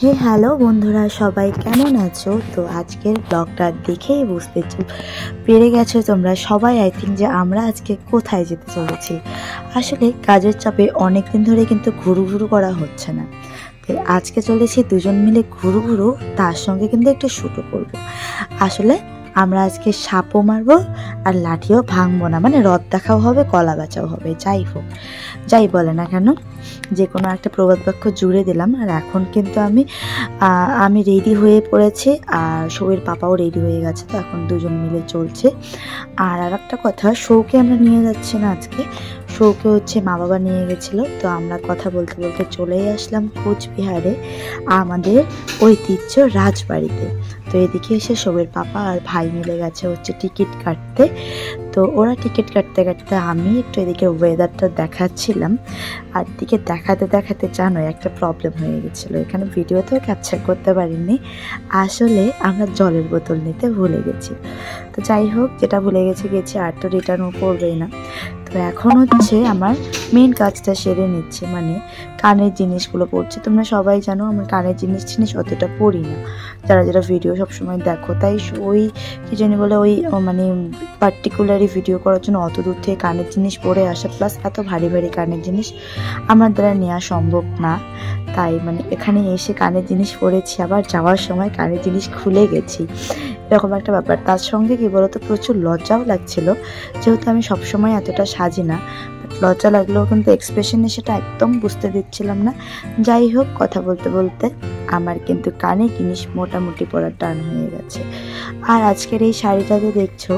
Hello বন্ধুরা, সবাই কেমন আছো? তো আজকের ব্লগটা দেখেই বুঝতে পেরে গেছো তোমরা সবাই আই থিঙ্ক যে আমরা আজকে কোথায় যেতে চলেছি। আসলে কাজের চাপে অনেক দিন ধরে কিন্তু ঘুরু করা হচ্ছে না, তাই আজকে চলেছি দুজন মিলে ঘুরু, তার সঙ্গে কিন্তু একটু শুটও করবো। আসলে আমরা আজকে সাপও মারবো আর লাঠিও ভাঙবো না, মানে রথ দেখাও হবে, কলা বেচাও হবে। যাই হোক, যাই বলে না কেন, যে কোনো একটা প্রবাদ বাক্য জুড়ে দিলাম। আর এখন কিন্তু আমি রেডি হয়ে পড়েছি, আর সৌয়ের পাপাও রেডি হয়ে গেছে। তো এখন দুজন মিলে চলছে। আর একটা কথা, সৌকে আমরা নিয়ে যাচ্ছি না আজকে, সৌকে হচ্ছে মা বাবা নিয়ে গেছিলো। তো আমরা কথা বলতে বলতে চলেই আসলাম কোচবিহারে আমাদের ঐতিহ্য রাজবাড়িতে। তো এদিকে এসে সৌয়ের পাপা আর ভাই মিলে গেছে হচ্ছে টিকিট কাটতে। তো ওরা টিকিট কাটতে কাটতে আমি একটু এদিকে ওয়েদারটা দেখাচ্ছিলাম। আর এদিকে দেখাতে জানো একটা প্রবলেম হয়ে গেছিলো, এখানে ভিডিওতেও ক্যাপচার করতে পারিনি। আসলে আমরা জলের বোতল নিতে ভুলে গেছি। তো যাই হোক, যেটা ভুলে গেছি আর তো রিটার্নও করবেই না। তো এখন হচ্ছে আমার মেন কাজটা সেরে নিচ্ছে, মানে কানের জিনিসগুলো পড়ছে। তোমরা সবাই জানো আমার কানের জিনিস অতটা পড়ি না, যারা ভিডিও সবসময় দেখো। তাই ওই কি জানি বলে ওই মানে পার্টিকুলারই ভিডিও করার জন্য অত দূর থেকে কানের জিনিস পরে আসা, প্লাস এত ভারী কানের জিনিস আমার দ্বারা নেওয়া সম্ভব না। তাই মানে এখানে এসে কানের জিনিস পরেছি, আবার যাওয়ার সময় কানের জিনিস খুলে গেছি, এরকম একটা ব্যাপার। তার সঙ্গে কি বলতো, প্রচুর লজ্জাও লাগছিল, যেহেতু আমি সবসময় এতটা সাজি না। লজ্জা লাগলেও কিন্তু এক্সপ্রেশনে সেটা একদম বুঝতে দিচ্ছিলাম না। যাই হোক, কথা বলতে বলতে আমার কিন্তু কানে জিনিস মোটামুটি পরার টান হয়ে গেছে। আর আজকের এই শাড়িটাতে দেখছো,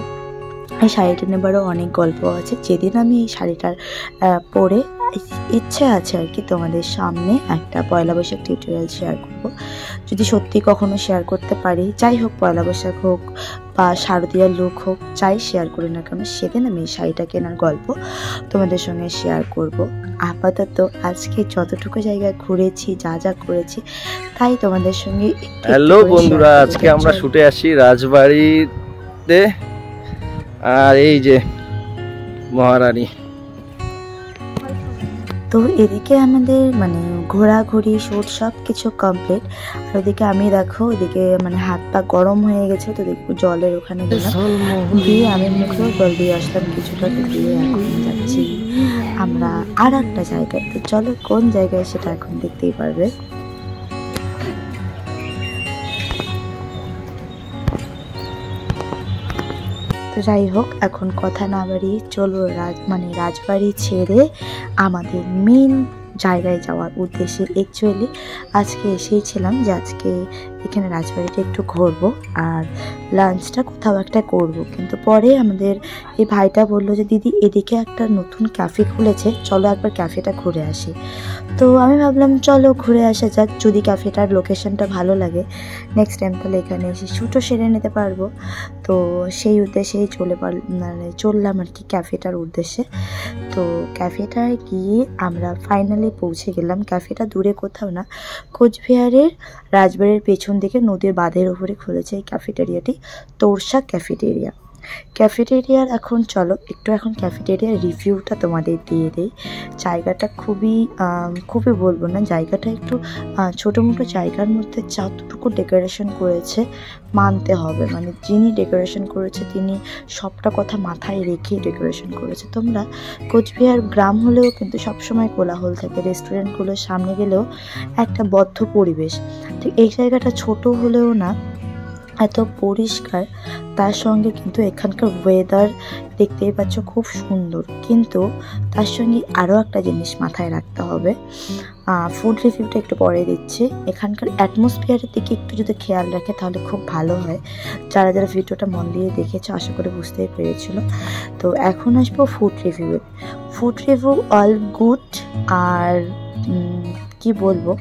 এই শাড়িটা নেবারও অনেক গল্প আছে। যেদিন আমি এই শাড়িটার পরে ইচ্ছে আছে আর কি তোমাদের সামনে একটা পয়লা বৈশাখ টিউটোরিয়াল শেয়ার করব, যদি সত্যি কখনো শেয়ার করতে পারি। যাই হোক, পয়লা বৈশাখ হোক বা শারদীয়ার লুক হোক, যাই শেয়ার করি না কেন, সেদিন আমি এই শাড়িটা কেনার গল্প তোমাদের সঙ্গে শেয়ার করব। আপাতত আজকে যতটুকু জায়গায় ঘুরেছি, যা করেছি, তাই তোমাদের সঙ্গে। হ্যালো বন্ধুরা, আজকে আমরা শুটে আসি রাজবাড়িতে। আর এই যে মহারানী। তো এদিকে আমাদের মানে ঘোরাঘুরি শুট সব কিছু কমপ্লিট। আর ওদিকে আমি দেখো, ওদিকে মানে হাত পা গরম হয়ে গেছে, তো দেখো জলের ওখানে গেলাম, দিয়ে আমি মুখেও জল দিয়ে আসলাম কিছুটা। দিয়ে এখন যাচ্ছি আমরা আর একটা জায়গায়। তো চলো, কোন জায়গায় সেটা এখন দেখতেই পারবে। তো যাই হোক, এখন কথা না বাড়িয়ে চলো রাজবাড়ি ছেড়ে আমাদের মেন জায়গায় যাওয়ার উদ্দেশ্যে। অ্যাকচুয়ালি আজকে এসেছিলাম যে আজকে এখানে রাজবাড়িটা একটু ঘুরবো আর লাঞ্চটা কোথাও একটা করব। কিন্তু পরে আমাদের এই ভাইটা বললো যে দিদি, এদিকে একটা নতুন ক্যাফে খুলেছে, চলো একবার ক্যাফেটা ঘুরে আসি। তো আমি ভাবলাম চলো ঘুরে আসা যাক, যদি ক্যাফেটার লোকেশনটা ভালো লাগে নেক্সট টাইম তাহলে এখানে এসে শুটও সেরে নিতে পারবো। তো সেই উদ্দেশ্যেই চললাম আর কি ক্যাফেটার উদ্দেশ্যে। তো ক্যাফেটায় গিয়ে আমরা ফাইনালি পৌঁছে গেলাম। ক্যাফেটা দূরে কোথাও না, কোচবিহারের রাজবাড়ির পেছন দিকে নদীর বাঁধের উপরে খুলেছে এই ক্যাফেটেরিয়াটি, তোরসা ক্যাফেটেরিয়ার। এখন চলো একটু এখন ক্যাফেটেরিয়ার রিভিউটা তোমাদের দিয়ে দেই। জায়গাটা খুবই বলবো না, জায়গাটা একটু ছোটো মোটো জায়গার মধ্যে যতটুকু ডেকোরেশন করেছে মানতে হবে, মানে যিনি ডেকোরেশন করেছে তিনি সবটা কথা মাথায় রেখে ডেকোরেশন করেছে। তোমরা কোচবিহার গ্রাম হলেও কিন্তু সবসময় কোলাহল থাকে, রেস্টুরেন্টগুলোর সামনে গেলেও একটা বদ্ধ পরিবেশ। ঠিক এই জায়গাটা ছোট হলেও না এত পরিষ্কার, তার সঙ্গে কিন্তু এখানকার ওয়েদার দেখতেই পাচ্ছ খুব সুন্দর। কিন্তু তার সঙ্গে আরও একটা জিনিস মাথায় রাখতে হবে, ফুড রিভিউটা একটু পরে দিচ্ছি। এখানকার অ্যাটমসফিয়ারের দিকে একটু যদি খেয়াল রাখে তাহলে খুব ভালো হয়। যারা ভিডিওটা মন দিয়ে দেখেছে আশা করে বুঝতেই পেরেছিল। তো এখন আসবো ফুড রিভিউ অল গুড। আর কি বলবো,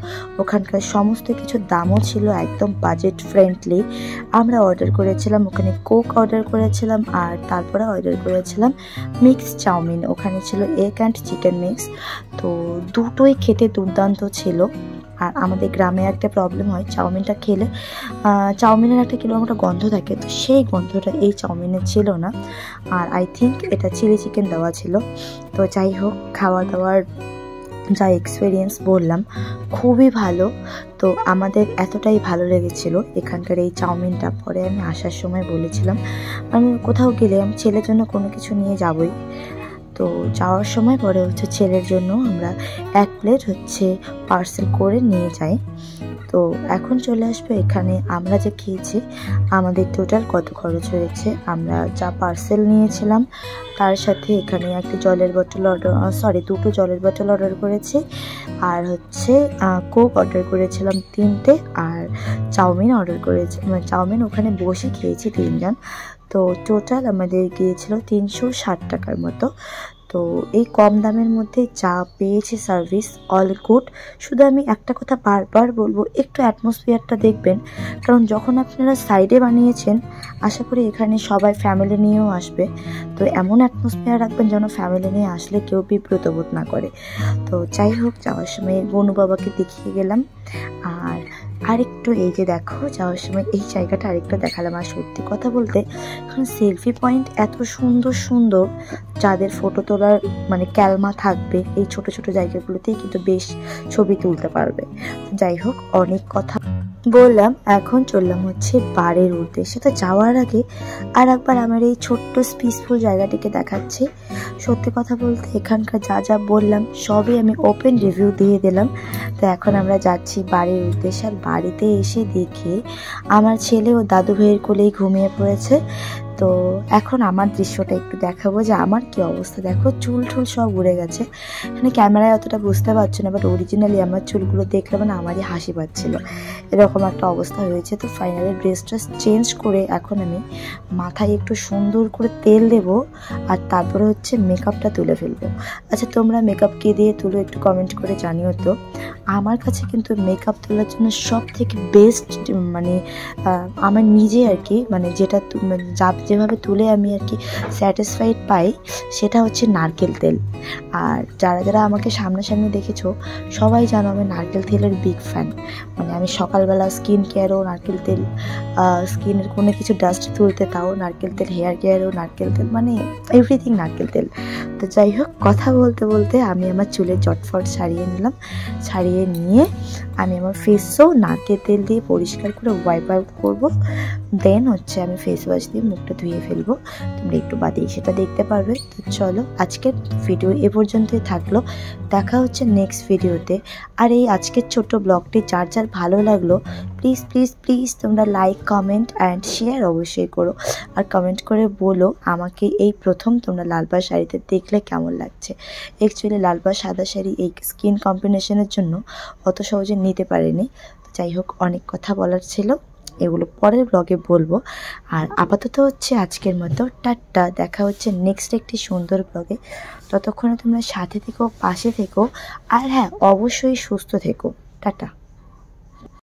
ওখানকার সমস্ত কিছুর দামও ছিল একদম বাজেট ফ্রেন্ডলি। আমরা অর্ডার করেছিলাম ওখানে কোক অর্ডার করেছিলাম, আর তারপরে অর্ডার করেছিলাম মিক্স চাউমিন। ওখানে ছিল এগ অ্যান্ড চিকেন মিক্স। তো দুটোই খেতে দুর্দান্ত ছিল। আর আমাদের গ্রামে একটা প্রবলেম হয়, চাউমিনটা খেলে চাউমিনের একটা কিলোমিটার গন্ধ থাকে, তো সেই গন্ধটা এই চাউমিনের ছিল না। আর আই থিঙ্ক এটা চিলি চিকেন দেওয়া ছিল। তো যাই হোক, খাওয়া দাওয়ার যা এক্সপিরিয়েন্স বললাম খুবই ভালো। তো আমাদের এতটাই ভালো লেগেছিল এখানকার এই চাউমিনটা। পরে আমি আসার সময় বলেছিলাম আমি কোথাও গেলে আমি ছেলের জন্য কোনো কিছু নিয়ে যাবই। তো যাওয়ার সময় পরে হচ্ছে ছেলের জন্য আমরা 1 প্লেট হচ্ছে পার্সেল করে নিয়ে যাই। তো এখন চলে আসবে এখানে আমরা যে খেয়েছি আমাদের টোটাল কত খরচ হয়েছে। আমরা যা পার্সেল নিয়েছিলাম তার সাথে এখানে একটা জলের বোতল দুটো জলের বোতল অর্ডার করেছি, আর হচ্ছে কোক অর্ডার করেছিলাম 3টে, আর চাউমিন অর্ডার করেছি, মানে চাউমিন ওখানে বসে খেয়েছি 3 জন। তো টোটাল আমাদের গিয়েছিল 360 টাকার মতো। তো এই কম দামের মধ্যে যা পেয়েছি সার্ভিস অল গুড। শুধু আমি একটা কথা বারবার বলবো, একটু অ্যাটমসফিয়ারটা দেখবেন, কারণ যখন আপনারা সাইডে বানিয়েছেন আশা করি এখানে সবাই ফ্যামিলি নিয়েও আসবে। তো এমন অ্যাটমসফিয়ার রাখবেন যেন ফ্যামিলি নিয়ে আসলে কেউ বিব্রত বোধ না করে। তো যাই হোক, যাওয়ার সময় বনু বাবাকে দেখিয়ে গেলাম। আর আরেকটু এই যে দেখো, যাওয়ার সময় এই জায়গাটা আরেকটু দেখালাম। আর সত্যি কথা বলতে এখন সেলফি পয়েন্ট এত সুন্দর সুন্দর, যাদের ফটো তোলার মানে ক্যালমা থাকবে এই ছোট ছোট জায়গাগুলোতেই কিন্তু বেশ ছবি তুলতে পারবে। যাই হোক, অনেক কথা বললাম, এখন চললাম হচ্ছে বাড়ির উদ্দেশ্যে। তো যাওয়ার আগে আর একবার আমার এই ছোট্ট পিসফুল জায়গাটিকে দেখাচ্ছি। সত্যি কথা বলতে এখানকার যা যা বললাম সবই আমি ওপেন রিভিউ দিয়ে দিলাম। তো এখন আমরা যাচ্ছি বাড়ির উদ্দেশ্যে। আর বাড়িতে এসে দেখি আমার ছেলে ও দাদু ভাইয়ের কোলেই ঘুমিয়ে পড়েছে। তো এখন আমার দৃশ্যটা একটু দেখাবো যে আমার কি অবস্থা। দেখো, চুল টুল সব উড়ে গেছে। এখানে ক্যামেরায় অতটা বুঝতে পারছো না, বাট অরিজিনালি আমার চুলগুলো দেখলে মানে আমারই হাসি পাচ্ছিল, এরকম একটা অবস্থা হয়েছে। তো ফাইনালি ড্রেসটা চেঞ্জ করে এখন আমি মাথায় একটু সুন্দর করে তেল দেবো, আর তারপরে হচ্ছে মেকআপটা তুলে ফেলবো। আচ্ছা, তোমরা মেকআপ কে দিয়ে তুলো একটু কমেন্ট করে জানিও তো। আমার কাছে কিন্তু মেকআপ তোলার জন্য সব থেকে বেস্ট মানে আমার নিজে আর কি, মানে যেটা যেভাবে তুলে আমি আর কি স্যাটিসফাইড পাই সেটা হচ্ছে নারকেল তেল। আর যারা যারা আমাকে সামনাসামনি দেখেছো সবাই জানো আমি নারকেল তেলের বিগ ফ্যান। মানে আমি সকালবেলা স্কিন কেয়ারও নারকেল তেল, স্কিনের কোনো কিছু ডাস্ট তুলতে তাও নারকেল তেল, হেয়ার কেয়ারও নারকেল তেল, মানে এভরিথিং নারকেল তেল। তো যাই হোক, কথা বলতে বলতে আমি আমার চুলের জটফট ছাড়িয়ে নিলাম। ছাড়িয়ে নিয়ে আমি আমার ফেসও নারকেল তেল দিয়ে পরিষ্কার করে ওয়াইপ আউট করবো। দেন হচ্ছে আমি ফেস ওয়াশ দিয়ে মুখটা ধুয়ে ফেলবো। তোমরা একটু বাদেই সেটা দেখতে পারবে। তো চলো, আজকের ভিডিও এ পর্যন্তই থাকলো। দেখা হচ্ছে নেক্সট ভিডিওতে। আর এই আজকের ছোট্ট ব্লগটি যার যার ভালো লাগলো প্লিজ প্লিজ প্লিজ তোমরা লাইক, কমেন্ট অ্যান্ড শেয়ার অবশ্যই করো। আর কমেন্ট করে বলো আমাকে এই প্রথম তোমরা লালপাড় শাড়িতে দেখলে কেমন লাগছে। অ্যাকচুয়ালি লালপাড় সাদা শাড়ি এই স্কিন কম্বিনেশনের জন্য অত সহজে নিতে পারিনি। যাই হোক, অনেক কথা বলার ছিল, এগুলো পরের ব্লগে বলবো। আর আপাতত হচ্ছে আজকের মতো টাটা। দেখা হচ্ছে নেক্সট একটি সুন্দর ব্লগে। ততক্ষণে তোমরা সাথে থেকো, পাশে থেকো, আর হ্যাঁ অবশ্যই সুস্থ থেকো। টাটা।